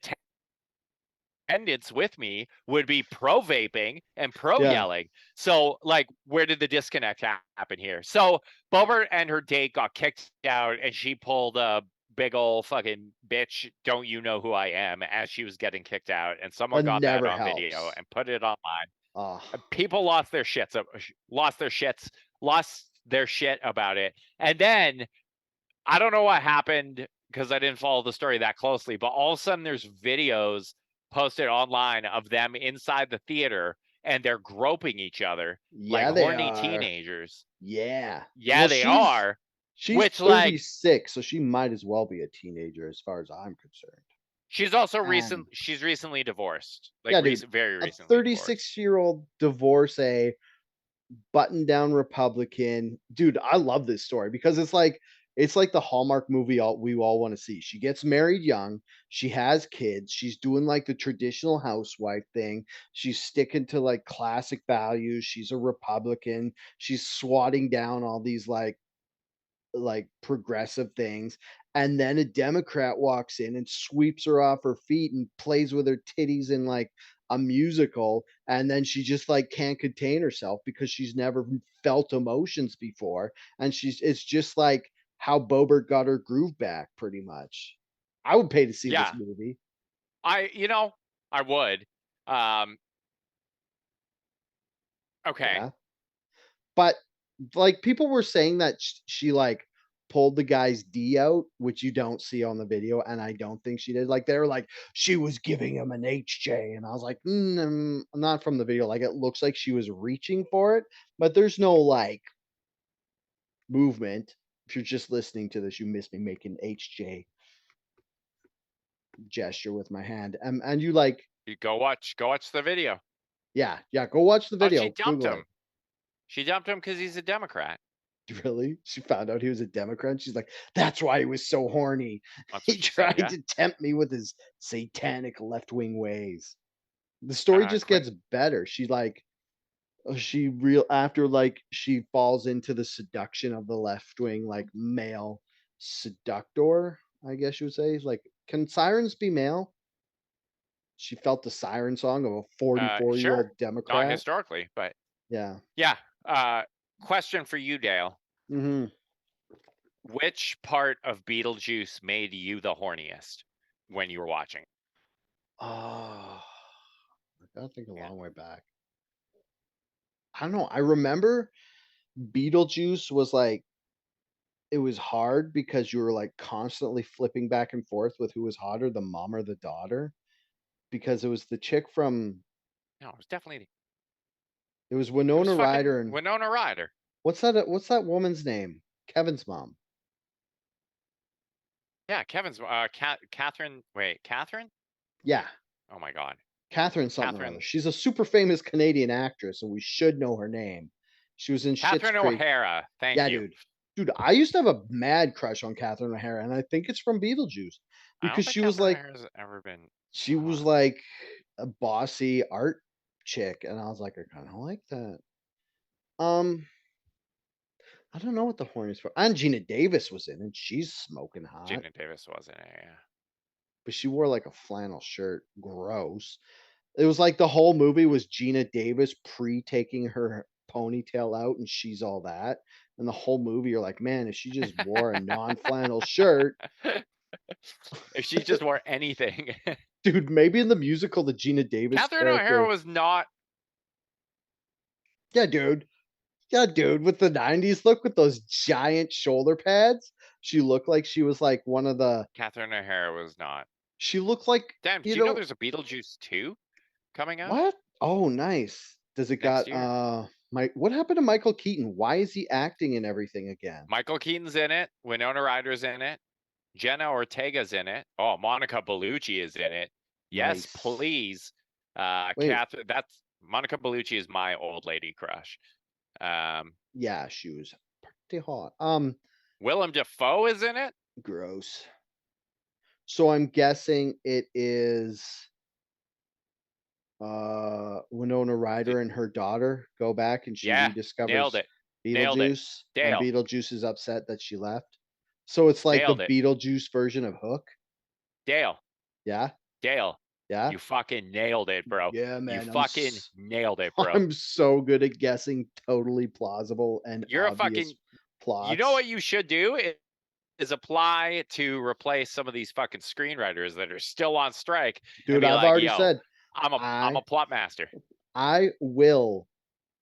S1: attendance with me would be pro vaping and pro
S2: Yeah.
S1: yelling. So, like, where did the disconnect happen here? So, Bobert and her date got kicked out, and she pulled a big old fucking bitch, don't you know who I am, as she was getting kicked out. And someone
S2: That
S1: got that
S2: never
S1: on video
S2: helps.
S1: and put it online.
S2: Oh,
S1: People lost their shits, lost their shit about it. And then I don't know what happened because I didn't follow the story that closely, but all of a sudden there's videos posted online of them inside the theater and they're groping each other like
S2: yeah, they
S1: horny
S2: are.
S1: teenagers.
S2: Yeah.
S1: Yeah,
S2: Well,
S1: they
S2: she's
S1: are.
S2: she's
S1: Which, like,
S2: 36, so she might as well be a teenager as far as I'm concerned. And
S1: she's recently divorced, like
S2: yeah, dude,
S1: very
S2: a
S1: recently divorced.
S2: 36-year-old divorcee, button down Republican. Dude, I love this story because it's like the Hallmark movie we all want to see. She gets married young, she has kids, she's doing like the traditional housewife thing. She's sticking to like classic values. She's a Republican. She's swatting down all these like progressive things, and then a Democrat walks in and sweeps her off her feet and plays with her titties in like a musical, and then she just like can't contain herself because she's never felt emotions before, and it's just like how Bobert got her groove back pretty much. I would pay to see this
S1: Yeah,
S2: movie.
S1: you know, I would. Um, okay.
S2: Yeah. But, like, people were saying that she, like, pulled the guy's D out, which you don't see on the video, and I don't think she did. Like, they were like, "She was giving him an HJ," and I was like, not from the video." Like, it looks like she was reaching for it, but there's no, like, movement. If you're just listening to this, you missed me making HJ gesture with my hand, and you, like
S1: You go watch the video.
S2: yeah, yeah, go watch the
S1: Oh, she
S2: video,
S1: dumped
S2: Google it.
S1: him. She dumped him because he's a Democrat.
S2: Really? She found out he was a Democrat, and she's like, "That's why he was so horny.
S1: That's
S2: He
S1: what she said.
S2: tried
S1: Yeah.
S2: to tempt me with his satanic left-wing ways." The story just
S1: Clint.
S2: gets better. She, like she real after, like, she falls into the seduction of the left-wing, like, male seductor, I guess you would say. Like, can sirens be male? She felt the siren song of a
S1: Sure.
S2: 44-year-old
S1: Not
S2: Democrat.
S1: historically, but
S2: Yeah.
S1: yeah. Question for you, Dale.
S2: Mhm.
S1: Which part of Beetlejuice made you the horniest when you were watching?
S2: Oh, I gotta think a
S1: Yeah.
S2: long way back. I don't know. I remember Beetlejuice was like it was hard because you were like constantly flipping back and forth with who was hotter, the mom or the daughter. because it was the chick from
S1: No, it was definitely
S2: it was
S1: it was
S2: Winona
S1: fucking
S2: Ryder and
S1: Winona Ryder.
S2: what's that woman's name? Kevin's mom.
S1: Yeah, Kevin's Catherine. Wait, Catherine?
S2: Yeah,
S1: Oh my god,
S2: Catherine something or other.
S1: Catherine.
S2: She's a super famous Canadian actress, and we should know her name. She was in Schitt's
S1: Catherine
S2: Creek.
S1: O'Hara. Thank
S2: Yeah,
S1: you.
S2: dude. Dude, I used to have a mad crush on Catherine O'Hara, and I think it's from Beetlejuice
S1: I don't
S2: because
S1: think Catherine O'Hara's ever been
S2: she was
S1: hot.
S2: like a bossy art chick, and I was like, I kind of like that. Um, I don't know what the horn is for. And Gina Davis was in it. She's smoking hot,
S1: Gina Davis wasn't it? Yeah.
S2: but she wore like a flannel shirt. Gross. It was like the whole movie was Gina Davis pre-taking her ponytail out, and she's all that. And the whole movie, you're like, man, if she just wore a non-flannel shirt,
S1: If she just wore anything.
S2: dude, maybe in the musical, the Gina Davis
S1: Catherine O'Hara
S2: character.
S1: was not.
S2: Yeah, dude. Yeah, dude, with the 90s look with those giant shoulder pads. She looked like she was like one of the
S1: Catherine O'Hara was not.
S2: she looked like,
S1: Damn,
S2: you
S1: do you know
S2: know
S1: there's a Beetlejuice 2 coming out
S2: what? Oh, nice. Does it
S1: next
S2: got
S1: year?
S2: what happened to Michael Keaton? Why is he acting in everything again?
S1: Michael Keaton's in it. Winona Ryder's in it. Jenna Ortega's in it. Oh, Monica Bellucci is in it. Yes,
S2: Nice.
S1: please.
S2: Wait,
S1: Catherine, that's Monica Bellucci is my old lady crush. Um,
S2: yeah, she was pretty hot.
S1: Willem Dafoe is in it.
S2: Gross. So I'm guessing it is Winona
S1: D-
S2: Ryder and her daughter go back and she
S1: Yeah, nailed
S2: rediscovers
S1: it. Nailed it.
S2: Beetlejuice, and
S1: Dale,
S2: Beetlejuice is upset that she left. So it's like the
S1: nailed it.
S2: Beetlejuice version of Hook.
S1: Dale,
S2: Yeah?
S1: Dale,
S2: Yeah?
S1: you fucking nailed it, bro.
S2: Yeah,
S1: You
S2: man.
S1: fucking nailed it, bro.
S2: I'm so good at guessing totally plausible and
S1: You're a
S2: obvious
S1: fucking. You know
S2: plots.
S1: what you should do is apply to replace some of these fucking screenwriters that are still on strike and
S2: Dude,
S1: be
S2: I've
S1: like,
S2: already
S1: "Yo,
S2: said
S1: I'm
S2: I
S1: a plot master."
S2: I will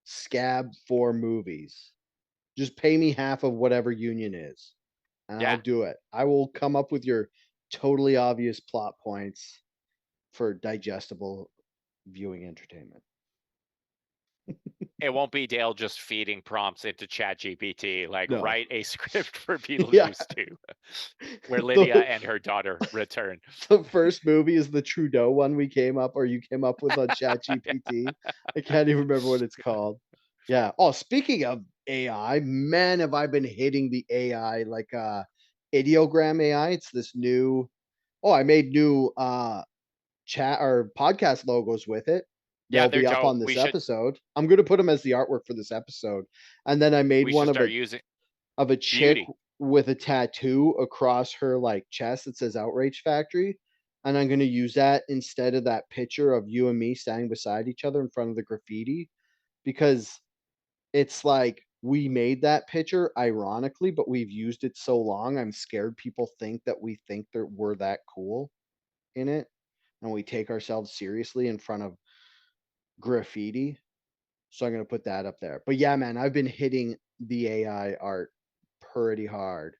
S2: scab for movies. Just pay me half of whatever union is, and I'll
S1: Yeah,
S2: do it. I will come up with your totally obvious plot points for digestible viewing entertainment.
S1: it won't be Dale just feeding prompts into ChatGPT, like
S2: No.
S1: write a script for
S2: Yeah.
S1: Beetlejuice 2, where Lydia
S2: The
S1: and her daughter return.
S2: the first movie is the Trudeau one we came up or you came up with on ChatGPT. I can't even remember what it's called. Yeah. Oh, speaking of AI, man, have I been hitting the AI like ideogram AI. It's this new I made new chat or podcast logos with it.
S1: Yeah,
S2: They'll
S1: they're
S2: be up
S1: dope.
S2: on this episode. I'm gonna put them as the artwork for this episode. And then I made
S1: We
S2: one
S1: should
S2: of
S1: start
S2: a
S1: using
S2: chick
S1: beauty.
S2: with a tattoo across her like chest that says Outrage Factory. And I'm gonna use that instead of that picture of you and me standing beside each other in front of the graffiti because it's like we made that picture ironically, but we've used it so long. I'm scared people think that we think that we're that cool in it and we take ourselves seriously in front of graffiti. So I'm gonna put that up there. But yeah, man, I've been hitting the AI art pretty hard.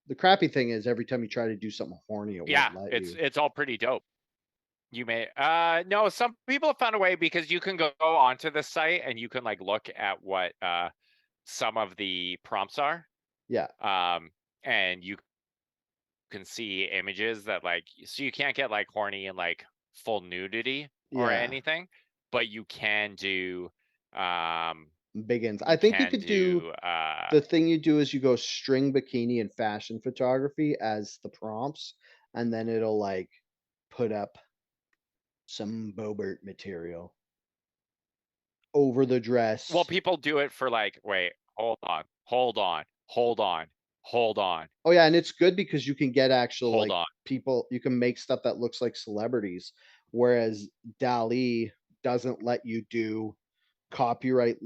S2: The crappy thing is every time you try to do something horny, it
S1: Yeah,
S2: won't let
S1: it's
S2: you.
S1: it's all pretty dope. You may no, some people have found a way because you can go onto the site and you can like look at what some of the prompts are.
S2: Yeah,
S1: And you can see images that like so you can't get like horny and like full nudity or
S2: yeah.
S1: anything, but um
S2: Biggins. I
S1: you
S2: think you
S1: can
S2: could do
S1: do
S2: the thing you do is you go string bikini and fashion photography as the prompts, and then it'll like put up some Bobert material over the
S1: well,
S2: dress.
S1: people do it for like wait, hold on,
S2: Oh yeah, and it's good because you can get actual
S1: hold
S2: like
S1: on.
S2: people. You can make stuff that looks like celebrities, whereas Dali doesn't let you do copyright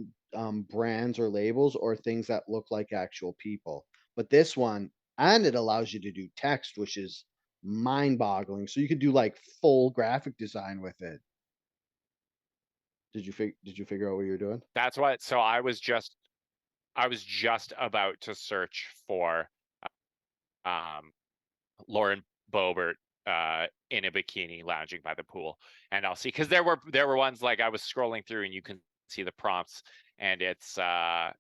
S2: brands or labels or things that look like actual people. But this one, and it allows you to do text, which is mind-boggling. So you could do like full graphic design with it. Did you figure out what you're doing?
S1: That's what so I was just about to search for um Lauren Boebert in a bikini lounging by the pool, and I'll see, because there were ones like I was scrolling through and you can see the prompts, and it's um,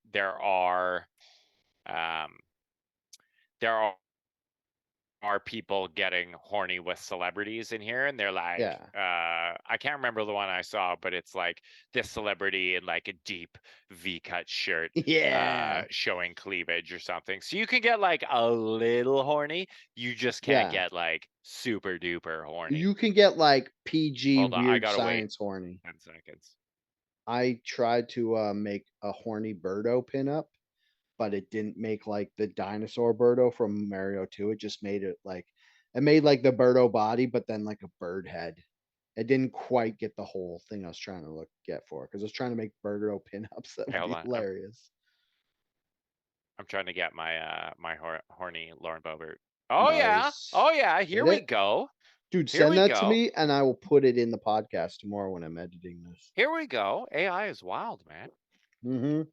S1: there are people getting horny with celebrities in here, and they're like,
S2: Yeah.
S1: I can't remember the one I saw, but it's like this celebrity in like a deep V-cut shirt
S2: Yeah.
S1: showing cleavage or something. So you can get like a little horny, you just can't
S2: Yeah.
S1: get like super duper horny.
S2: You can get like PG
S1: Hold on, I
S2: weird
S1: gotta wait
S2: science horny.
S1: 10 seconds.
S2: I tried to make a horny Birdo pinup, but it didn't make like the dinosaur Birdo from Mario 2. It just made it made like the Birdo body, but then like a bird head. It didn't quite get the whole thing I was trying to get for, because I was trying to make Birdo pinups that
S1: Hey,
S2: would
S1: hold
S2: be
S1: on.
S2: hilarious.
S1: I'm trying to get my my horny Lauren Boebert. Oh yeah.
S2: Nice.
S1: Oh yeah. Here
S2: Get
S1: we
S2: it?
S1: go.
S2: Dude,
S1: Here
S2: send
S1: we
S2: that to
S1: go.
S2: me and I will put it in the podcast tomorrow when I'm editing this.
S1: Here we go. AI is wild, man.
S2: Mhm.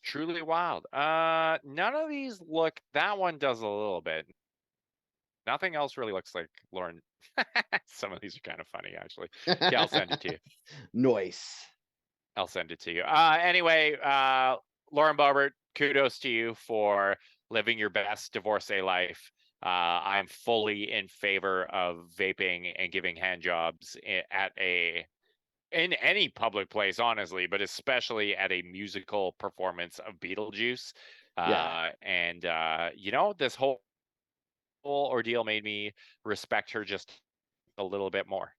S1: Truly wild. None of these look. That one does a little bit. Nothing else really looks like Lauren. Some of these are kind of funny, actually. Okay, I'll send it to you.
S2: Nice.
S1: I'll send it to you. Anyway, Lauren Boebert, kudos to you for living your best divorcee life. I'm fully in favor of vaping and giving hand jobs in any public place, honestly, but especially at a musical performance of Beetlejuice.
S2: Yeah.
S1: And this whole ordeal made me respect her just a little bit more.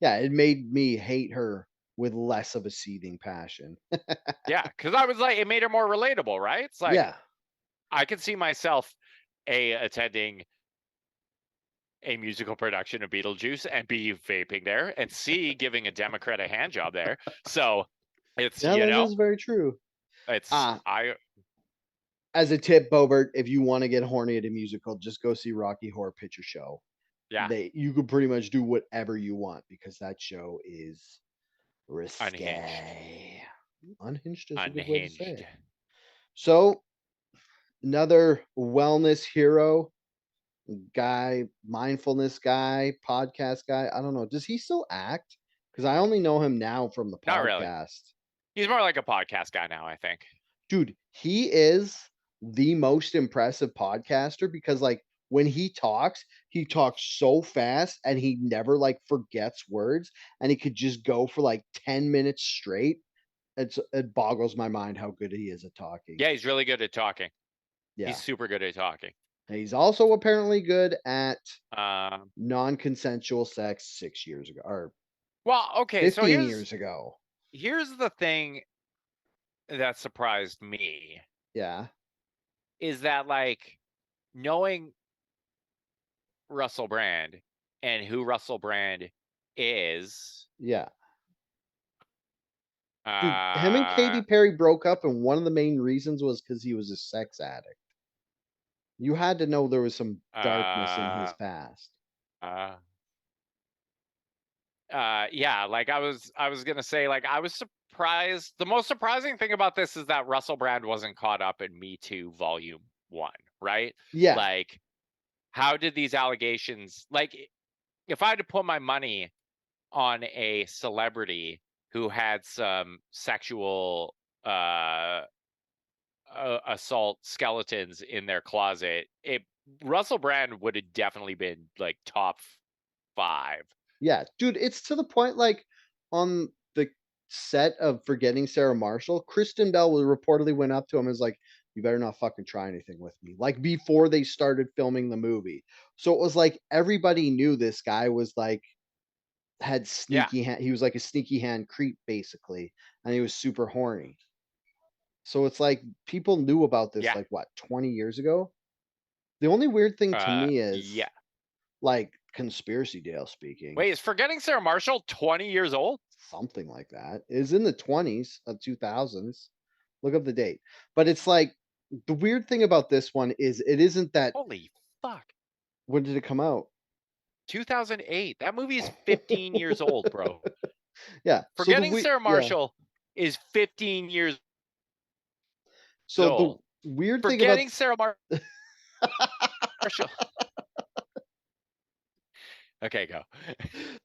S2: Yeah, it made me hate her with less of a seething passion.
S1: Yeah, because I was like, it made her more relatable, right? It's like
S2: Yeah.
S1: I could see myself attending a musical production of Beetlejuice and B vaping there, and C giving a Democrat a hand job there. So it's
S2: Yeah, that is very true.
S1: it's
S2: Ah,
S1: I
S2: as a tip, Bobert, if you want to get horny at a musical, just go see Rocky Horror Picture Show.
S1: yeah,
S2: You could pretty much do whatever you want because that show is
S1: unhinged,
S2: risque. Unhinged is a good way to say
S1: unhinged.
S2: it. So, another wellness hero guy, mindfulness guy, podcast guy. I don't know. Does he still act? Because I only know him now from the
S1: Not really.
S2: podcast.
S1: He's more like a podcast guy now, I think.
S2: Dude, he is the most impressive podcaster because like when he talks so fast and he never like forgets words and he could just go for like 10 minutes straight. It boggles my mind how good he is at talking.
S1: Yeah, he's really good at talking. He's
S2: Yeah.
S1: super good at talking.
S2: And he's also apparently good at
S1: Um,
S2: non-consensual sex 6 years ago or
S1: well, okay, so
S2: 15 years ago.
S1: here's the thing that surprised me
S2: Yeah.
S1: is that like knowing Russell Brand and who Russell Brand is,
S2: Yeah. Dude, him and
S1: uh,
S2: Katy Perry broke up, and one of the main reasons was because he was a sex addict. You had to know there was some darkness in his
S1: uh,
S2: past.
S1: uh, yeah, like I was gonna say, like I was surprised. The most surprising thing about this is that Russell Brand wasn't caught up in Me Too Volume 1, right?
S2: Yeah.
S1: Like, how did these allegations, like, if I had to put my money on a celebrity who had some sexual uh assault skeletons in their closet, it Russell Brand would have definitely been like top 5.
S2: Yeah. Dude, it's to the point like on the set of Forgetting Sarah Marshall, Kristen Bell reportedly went up to him and was like, "You better not fucking try anything with me." Like before they started filming the movie. So it was like everybody knew this guy was like had
S1: Yeah,
S2: sneaky hand, he was like a sneaky hand creep basically, and he was super horny. So it's like people knew about this
S1: yeah,
S2: like what, 20 years ago? The only weird thing to me is
S1: yeah.
S2: like conspiracy Dale speaking,
S1: Wait, is Forgetting Sarah Marshall 20 years old?
S2: something like that is in the 20s of 2000s. Look up the date. But it's like the weird thing about this one is it isn't that
S1: Holy fuck.
S2: when did it come out?
S1: 2008. That movie is 15 years old, bro.
S2: Yeah. So the
S1: Forgetting
S2: we
S1: Sarah
S2: yeah.
S1: Marshall is 15 years
S2: So the
S1: old.
S2: weird thing about
S1: Forgetting Sarah Marshall Okay, go.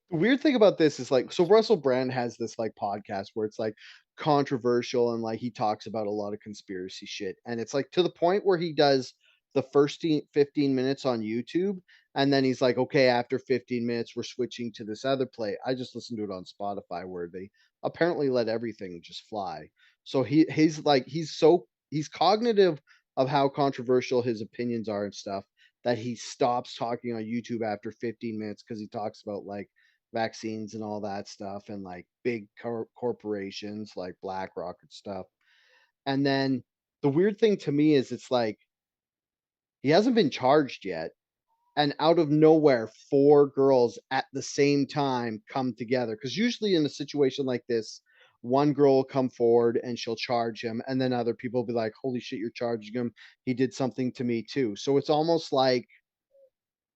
S2: The weird thing about this is like, so Russell Brand has this like podcast where it's like controversial and like he talks about a lot of conspiracy shit. And it's like to the point where he does the first 15 minutes on YouTube. And then he's like, okay, after 15 minutes, we're switching to this other play. I just listened to it on Spotify where they apparently let everything just fly. So he's like, he's cognitive of how controversial his opinions are and stuff that he stops talking on YouTube after 15 minutes because he talks about like vaccines and all that stuff and like big corporations like BlackRock and stuff. And then the weird thing to me is it's like he hasn't been charged yet. And out of nowhere, four girls at the same time come together. Because usually in a situation like this, one girl will come forward and she'll charge him, and then other people will be like, "Holy shit, you're charging him! He did something to me too." So it's almost like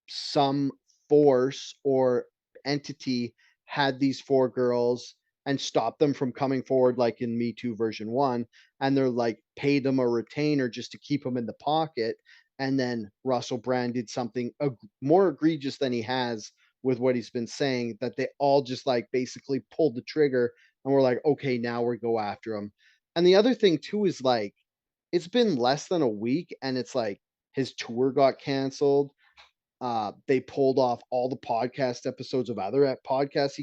S2: some force or entity had these four girls and stopped them from coming forward like in Me Too version 1, and they're like paid them a retainer just to keep them in the pocket, and then Russell Brand did something more egregious than he has with what he's been saying, that they all just like basically pulled the trigger and we're like, "Okay, now we go after him." And the other thing too is like it's been less than a week and it's like his tour got canceled. They pulled off all the podcast episodes of other podcasts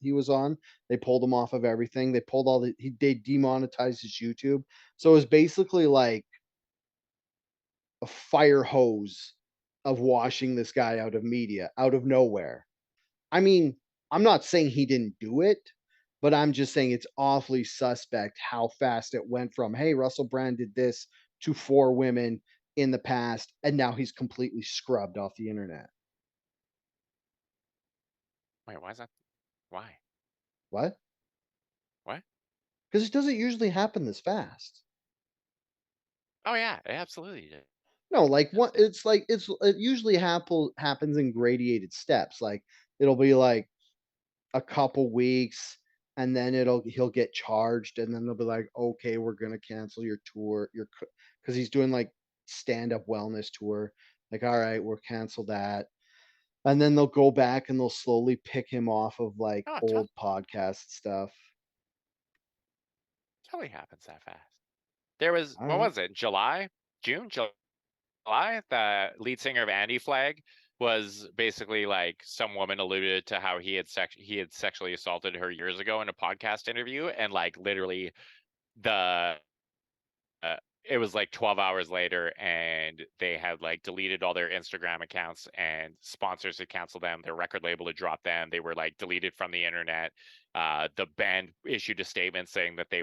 S2: he was on. They pulled him off of everything. They pulled all they demonetized his YouTube. So it was basically like a fire hose of washing this guy out of media out of nowhere. I mean, I'm not saying he didn't do it, but I'm just saying it's awfully suspect how fast it went from, "Hey, Russell Brand did this" to four women in the past, and now he's completely scrubbed off the internet.
S1: Wait, why is that? Why?
S2: What?
S1: What?
S2: Because it doesn't usually happen this fast.
S1: Oh yeah, it absolutely did.
S2: No, like
S1: Yes,
S2: what
S1: yeah.
S2: it usually happens in gradated steps. Like it'll be like a couple weeks and then he'll get charged and then they'll be like, "Okay, we're going to cancel your tour, your cuz he's doing like stand-up wellness tour. Like, all right, we'll cancel that." And then they'll go back and they'll slowly pick him off of like
S1: No, it
S2: old podcast stuff.
S1: totally happens that fast. There was
S2: All
S1: what
S2: right.
S1: was it? July, June, July. The lead singer of Andy Flag was basically like some woman alluded to how he had sexually assaulted her years ago in a podcast interview, and like literally the it was like 12 hours later and they had like deleted all their Instagram accounts and sponsors had canceled them, their record label had dropped them, they were like deleted from the internet. The band issued a statement saying that they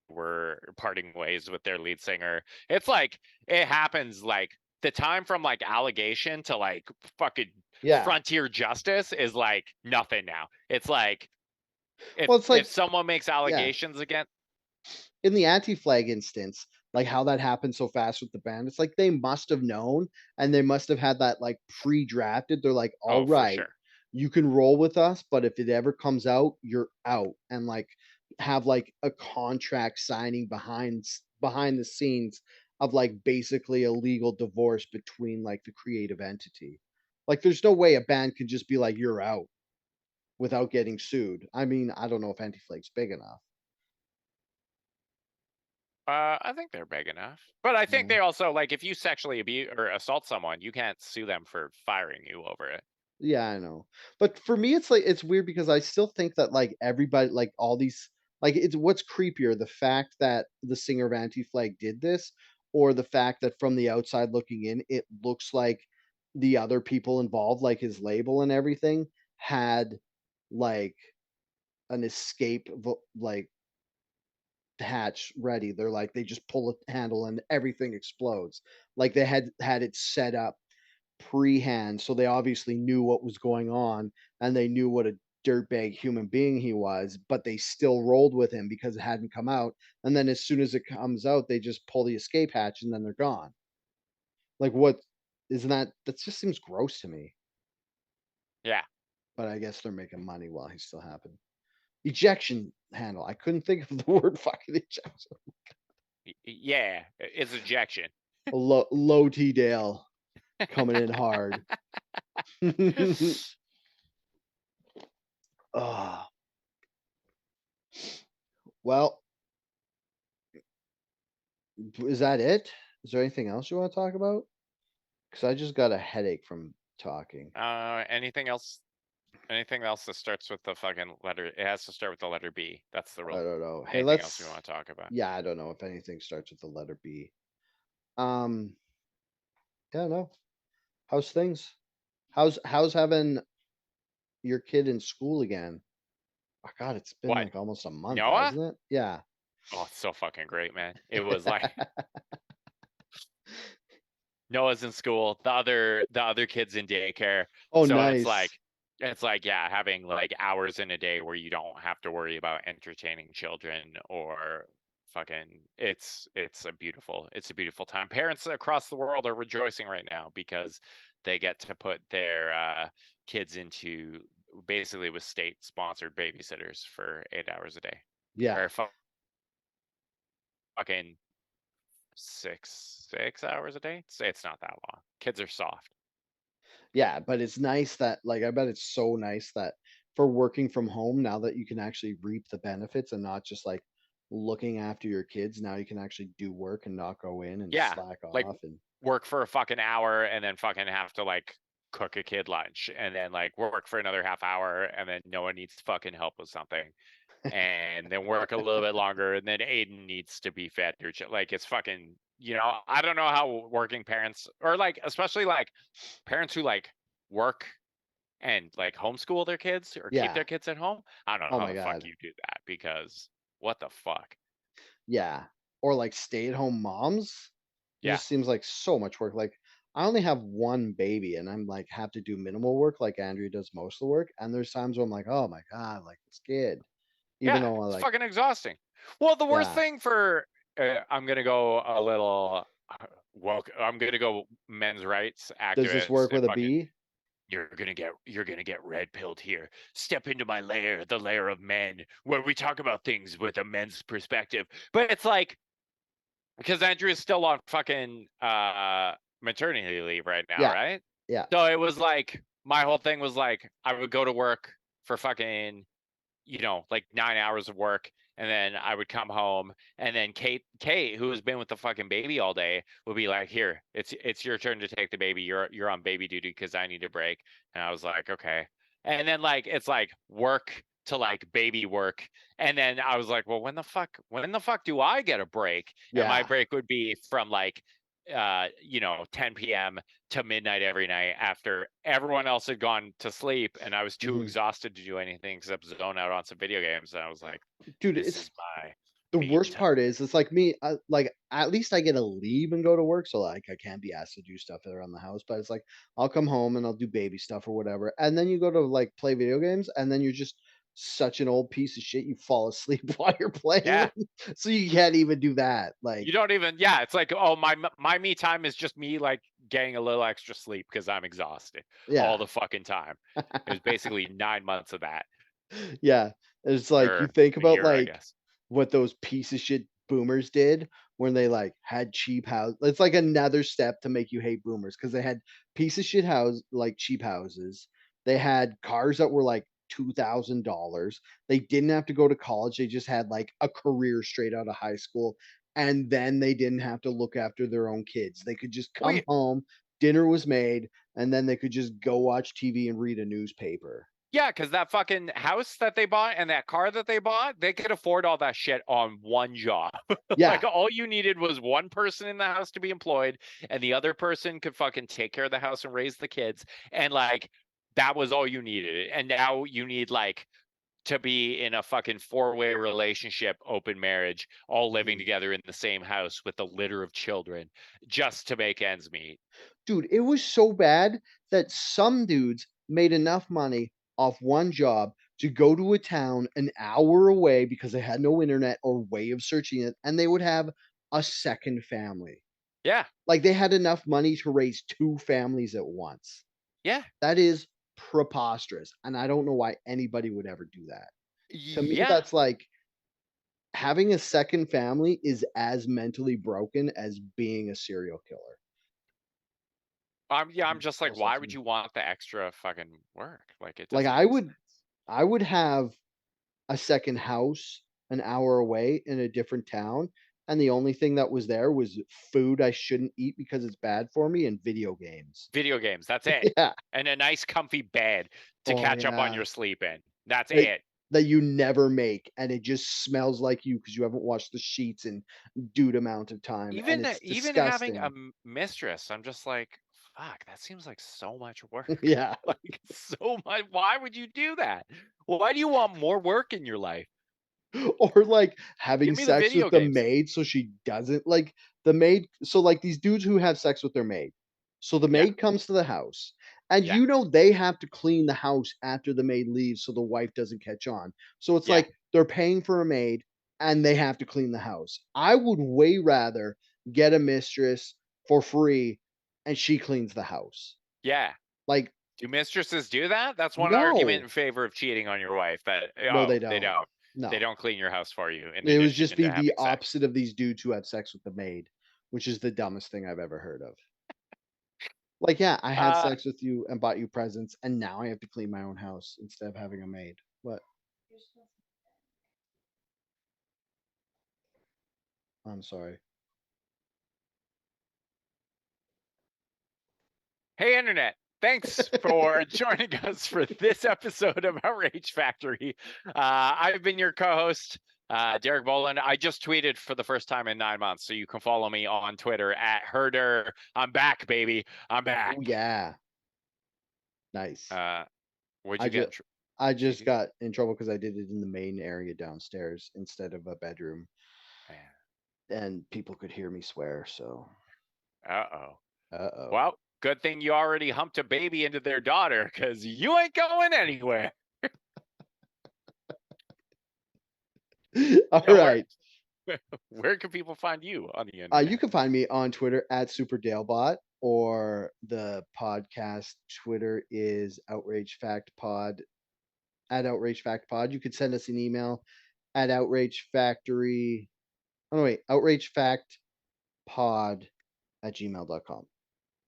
S1: were parting ways with their lead singer. It's like it happens like the time from like allegation to like fucking
S2: Yeah.
S1: frontier justice is like nothing now. It's like
S2: Well, it's
S1: if
S2: like
S1: someone makes
S2: yeah.
S1: allegations against.
S2: In the anti-flag instance, like how that happened so fast with the band, it's like they must have known and they must have had that like pre-drafted. They're like, all
S1: Oh, for
S2: right,
S1: sure.
S2: you can roll with us, but if it ever comes out, you're out. And like have like a contract signing behind the scenes of like basically a legal divorce between like the creative entity. Like there's no way a band can just be like, you're out without getting sued. I mean, I don't know if anti-flag's big enough.
S1: I think they're big enough, but I think
S2: Yeah.
S1: they also like if you sexually abuse or assault someone, you can't sue them for firing you over it.
S2: Yeah, I know. But for me, it's like it's weird because I still think that like everybody, like all these, like it's what's creepier, the fact that the singer of Anti-Flag did this, or the fact that from the outside looking in, it looks like the other people involved, like his label and everything, had like an like hatch ready. They're like they just pull a handle and everything explodes. Like they had it set up pre-hand, so they obviously knew what was going on and they knew what a dirtbag human being he was, but they still rolled with him because it hadn't come out. And then as soon as it comes out, they just pull the escape hatch and then they're gone. Like what isn't that just seems gross to me.
S1: Yeah,
S2: But I guess they're making money while he still happened. Ejection handle. I couldn't think of the word fucking ejection.
S1: yeah, it's ejection.
S2: Low T Dale coming in hard. Oh, well, is that it? Is there anything else you want to talk about? Because I just got a headache from talking.
S1: Anything else? Anything else that starts with the fucking letter? It has to start with the letter B. That's the
S2: I
S1: rule.
S2: don't know. Hey,
S1: Anything else we want to talk about?
S2: yeah, I don't know if anything starts with the letter B. Um, yeah, no. How's things? How's having your kid in school again? Oh God, it's been
S1: What?
S2: like almost a month,
S1: Noah?
S2: hasn't it? Yeah.
S1: Oh, it's so fucking great, man. It was like Noah's in school, the other kids in daycare.
S2: Oh,
S1: So
S2: nice.
S1: it's like yeah, having like hours in a day where you don't have to worry about entertaining children or fucking it's a beautiful time. Parents across the world are rejoicing right now because they get to put their kids into basically with state sponsored babysitters for 8 hours a day.
S2: Yeah.
S1: Or fucking 6 hours a day. It's not that long. Kids are soft.
S2: Yeah, but it's nice that like I bet it's so nice that for working from home now that you can actually reap the benefits and not just like looking after your kids, now you can actually do work and not go in and
S1: Yeah,
S2: slack
S1: like
S2: off and
S1: work for a fucking hour and then fucking have to like cook a kid lunch and then like work for another half hour and then no one needs fucking help with something and then work a little bit longer and then Aiden needs to be fed or shit. Like it's fucking I don't know how working parents or like especially like parents who like work and like homeschool their kids or keep
S2: yeah.
S1: their kids at home. I don't know
S2: Oh
S1: how
S2: my
S1: the fuck
S2: God.
S1: you do that because what the fuck?
S2: Yeah. Or like stay-at-home moms. It
S1: Yeah.
S2: just seems like so much work. Like I only have one baby and I'm like have to do minimal work like Andrew does most of the work. And there's times where I'm like, oh my God, like this kid. Even
S1: Yeah,
S2: though I
S1: it's
S2: like,
S1: fucking exhausting. Well, the worst
S2: yeah.
S1: thing for I'm gonna go a little woke. I'm gonna go men's rights
S2: Does this
S1: activist
S2: work
S1: and
S2: with a
S1: fucking
S2: B?
S1: you're gonna get red pilled here. Step into my lair, the lair of men, where we talk about things with a men's perspective. But it's like because Andrew is still on fucking maternity leave right now,
S2: Yeah.
S1: right?
S2: Yeah.
S1: So it was like my whole thing was like I would go to work for fucking like 9 hours of work. And then I would come home, and then Kate, who has been with the fucking baby all day, would be like, "Here, it's your turn to take the baby. You're on baby duty because I need a break." And I was like, "Okay." And then like it's like work to like baby work, and then I was like, "Well, when the fuck do I get a break?" And my
S2: Yeah.
S1: break would be from like 10 p.m. to midnight every night after everyone else had gone to sleep and I was too
S2: Mhm.
S1: exhausted to do anything except zone out on some video games. And I was like,
S2: Dude,
S1: this
S2: it's
S1: is my
S2: the
S1: me
S2: worst
S1: time.
S2: part is it's like me, like at least I get to leave and go to work, so like I can't be asked to do stuff around the house. But it's like I'll come home and I'll do baby stuff or whatever, and then you go to like play video games, and then you're just such an old piece of shit. You fall asleep while you're playing
S1: Yeah.
S2: them, so you can't even do that. Like,
S1: You don't even, yeah, it's like, oh, my me time is just me like getting a little extra sleep because I'm exhausted all
S2: yeah,
S1: the fucking time. It was basically 9 months of that,
S2: yeah. It's like you
S1: or
S2: think
S1: a
S2: about
S1: year, I
S2: like
S1: guess.
S2: what those piece of shit boomers did when they like had cheap house. It's like another step to make you hate boomers because they had piece of shit house like cheap houses. They had cars that were like $2,000. They didn't have to go to college. They just had like a career straight out of high school. And then they didn't have to look after their own kids. They could just come
S1: Wait,
S2: home, dinner was made, and then they could just go watch TV and read a newspaper.
S1: yeah, because that fucking house that they bought and that car that they bought, they could afford all that shit on one job.
S2: Yeah.
S1: Like all you needed was one person in the house to be employed, and the other person could fucking take care of the house and raise the kids. And like that was all you needed. And now you need like to be in a fucking four-way relationship, open marriage, all living
S2: Mhm.
S1: together in the same house with a litter of children just to make ends meet.
S2: Dude, it was so bad that some dudes made enough money off one job to go to a town an hour away because they had no internet or way of searching it, and they would have a second family.
S1: Yeah.
S2: Like, they had enough money to raise 2 families at once.
S1: Yeah.
S2: That is preposterous, and I don't know why anybody would ever do that. To me,
S1: Yeah.
S2: that's like having a second family is as mentally broken as being a serial killer.
S1: I'm just like,
S2: Feels
S1: why
S2: to
S1: would
S2: me.
S1: you want the extra fucking work? Like, it
S2: Like
S1: doesn't make sense.
S2: I would have a second house an hour away in a different town, and the only thing that was there was food I shouldn't eat because it's bad for me and video games.
S1: Video games, that's it.
S2: Yeah.
S1: And a nice comfy bed to
S2: Oh,
S1: catch up on
S2: yeah.
S1: your sleep in. That's
S2: That
S1: it.
S2: that you never make, and it just smells like you because you haven't washed the sheets in dude amount of time, and it's
S1: Even having a
S2: disgusting.
S1: mistress, I'm just like, fuck, that seems like so much work.
S2: Yeah.
S1: Like, so much. Why would you do that? Why do you want more work in your life?
S2: Or, like, having
S1: Give me the
S2: sex with
S1: video
S2: the
S1: games.
S2: maid so she doesn't like, the maid so, like, these dudes who have sex with their maid. So the
S1: Yeah,
S2: maid comes to the house, and
S1: yeah,
S2: you know they have to clean the house after the maid leaves so the wife doesn't catch on. So it's
S1: yeah,
S2: like they're paying for a maid, and they have to clean the house. I would way rather get a mistress for free, and she cleans the house.
S1: yeah.
S2: Like,
S1: Do mistresses do that? That's one argument
S2: no.
S1: in favor of cheating on your wife. That
S2: No,
S1: oh,
S2: they
S1: they
S2: don't.
S1: don't. They
S2: No.
S1: don't clean your house for you. In
S2: It would
S1: addition
S2: just
S1: to
S2: be the
S1: having sex.
S2: opposite of these dudes who have sex with the maid, which is the dumbest thing I've ever heard of. Like, yeah, I had
S1: Uh,
S2: sex with you and bought you presents, and now I have to clean my own house instead of having a maid. What? I'm sorry.
S1: Hey, Internet. Thanks for joining us for this episode of Outrage Factory. I've been your co host, Derek Boland. I just tweeted for the first time in 9 months, so you can follow me on Twitter at Herder. I'm back, baby. I'm back.
S2: Oh, yeah. Nice.
S1: Uh, what'd
S2: I
S1: you get?
S2: just I
S1: What'd you
S2: just
S1: do?
S2: got in trouble because I did it in the main area downstairs instead of a bedroom,
S1: Man.
S2: and people could hear me swear, so
S1: Uh oh.
S2: uh-oh.
S1: Well, good thing you already humped a baby into their daughter because you ain't going anywhere. Now,
S2: Alright.
S1: where can people find you on the
S2: You
S1: internet?
S2: can find me on Twitter at SuperDaleBot, or the podcast Twitter is OutrageFactPod at OutrageFactPod. You could send us an email at OutrageFactory. Oh, no, wait, OutrageFactPod at gmail.com.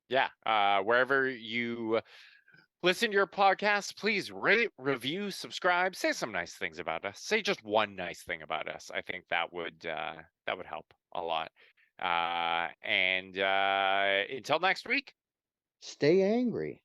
S1: Yeah, wherever you listen to your podcast, please rate, review, subscribe, say some nice things about us. Say just one nice thing about us. I think that would help a lot. And until next week.
S2: Stay angry.